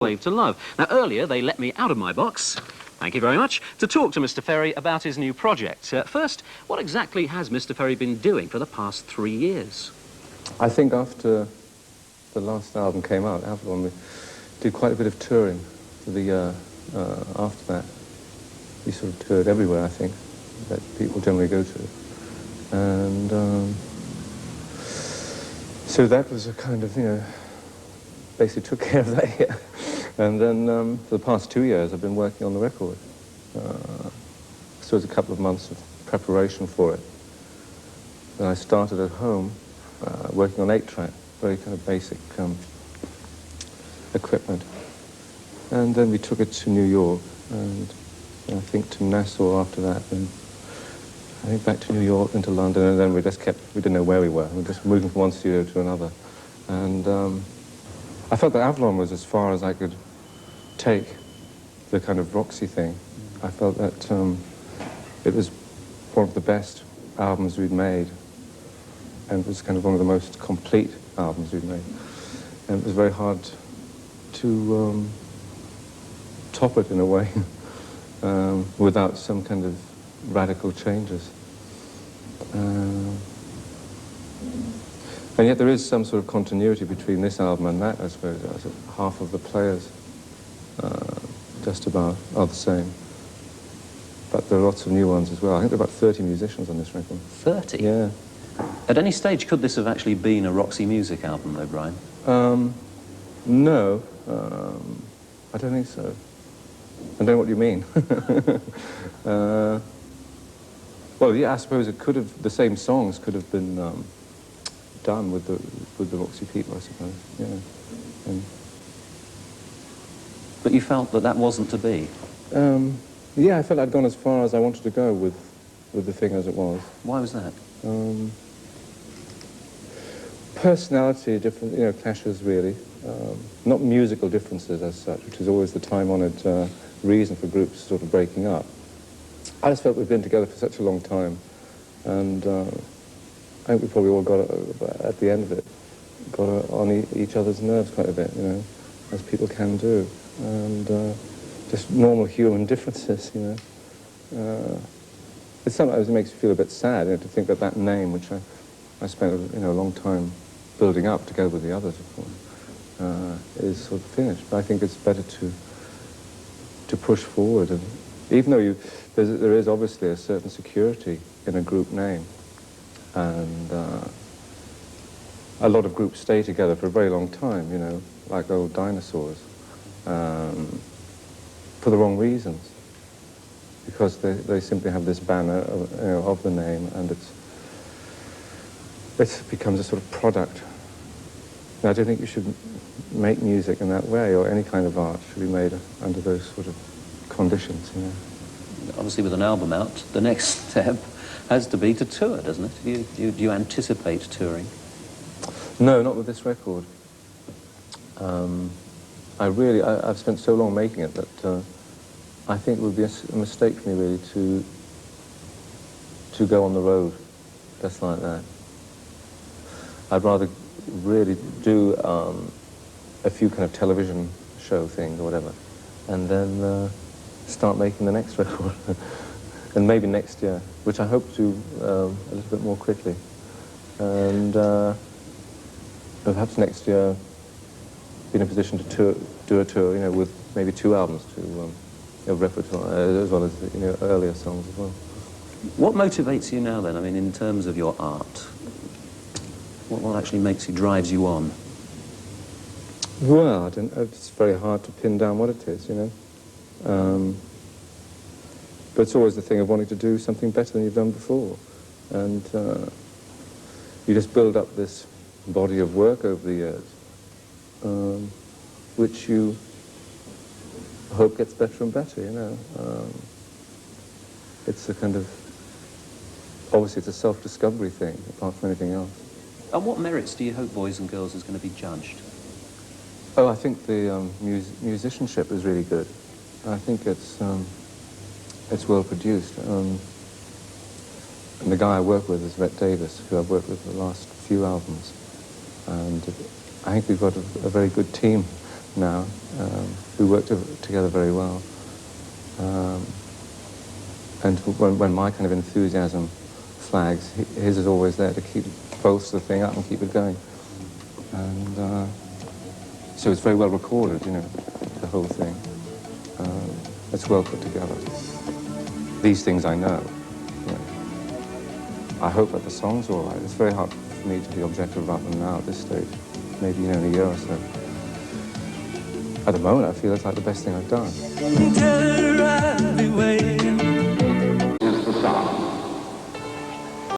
Wave to Love. Now, earlier they let me out of my box, thank you very much, to talk to Mr. Ferry about his new project. First, what exactly has Mr. Ferry been doing for the past 3 years? I think after the last album came out, Avalon, we did quite a bit of touring for the year after that. We sort of toured everywhere, I think, that people generally go to. And so that was a kind of, basically took care of that year. And then for the past 2 years, I've been working on the record. So it was a couple of months of preparation for it. Then I started at home, working on 8-track, very kind of basic equipment. And then we took it to New York, and I think to Nassau after that, and I think back to New York, then to London, and then we didn't know where we were. We were just moving from one studio to another. And I felt that Avalon was as far as I could take the kind of Roxy thing. I felt that it was one of the best albums we'd made, and it was kind of one of the most complete albums we'd made. And it was very hard to top it in a way without some kind of radical changes. And yet there is some sort of continuity between this album and that, I suppose. Half of the players just about are the same. But there are lots of new ones as well. I think there are about 30 musicians on this record. 30? Yeah. At any stage, could this have actually been a Roxy Music album, though, Bryan? No, I don't think so. I don't know what you mean. Well, yeah, I suppose it could have, the same songs could have been done with the Roxy people, I suppose, yeah. And but you felt that that wasn't to be? Yeah, I felt I'd gone as far as I wanted to go with the thing as it was. Why was that? Personality different, clashes really. Not musical differences as such, which is always the time-honoured reason for groups sort of breaking up. I just felt we'd been together for such a long time, and I think we probably all got, at the end of it, got on each other's nerves quite a bit, as people can do, and just normal human differences, It sometimes makes you feel a bit sad, to think that that name, which I spent, a long time building up together with the others, of course, is sort of finished. But I think it's better to push forward, and even though there is obviously a certain security in a group name, and a lot of groups stay together for a very long time, like old dinosaurs, for the wrong reasons, because they simply have this banner of the name, and it becomes a sort of product. And I don't think you should make music in that way, or any kind of art should be made under those sort of conditions, Obviously, with an album out, the next step has to be to tour, doesn't it? Do you anticipate touring? No, not with this record. I've spent so long making it that I think it would be a mistake for me really to go on the road just like that. I'd rather really do a few kind of television show things or whatever, and then start making the next record. And maybe next year, which I hope to a little bit more quickly. And perhaps next year be in a position to do a tour, with maybe 2 albums to repertoire, as well as, earlier songs as well. What motivates you now, then? I mean, in terms of your art, what actually drives you on? Well, I don't know. It's very hard to pin down what it is, But it's always the thing of wanting to do something better than you've done before. And you just build up this body of work over the years, which you hope gets better and better, It's a kind of, obviously it's a self-discovery thing, apart from anything else. On what merits do you hope Boys and Girls is going to be judged? Oh, I think the musicianship is really good. I think it's well produced. And the guy I work with is Rhett Davis, who I've worked with for the last few albums. And I think we've got a very good team now. We work together very well. And when my kind of enthusiasm flags, his is always there to keep bolster the thing up and keep it going. And so it's very well recorded, you know, the whole thing. It's well put together. These things I know. You know. I hope that the song's all right. It's very hard for me to be objective about them now at this stage. Maybe, you know, in a year or so. At the moment, I feel it's like the best thing I've done. Tell her I'll be waiting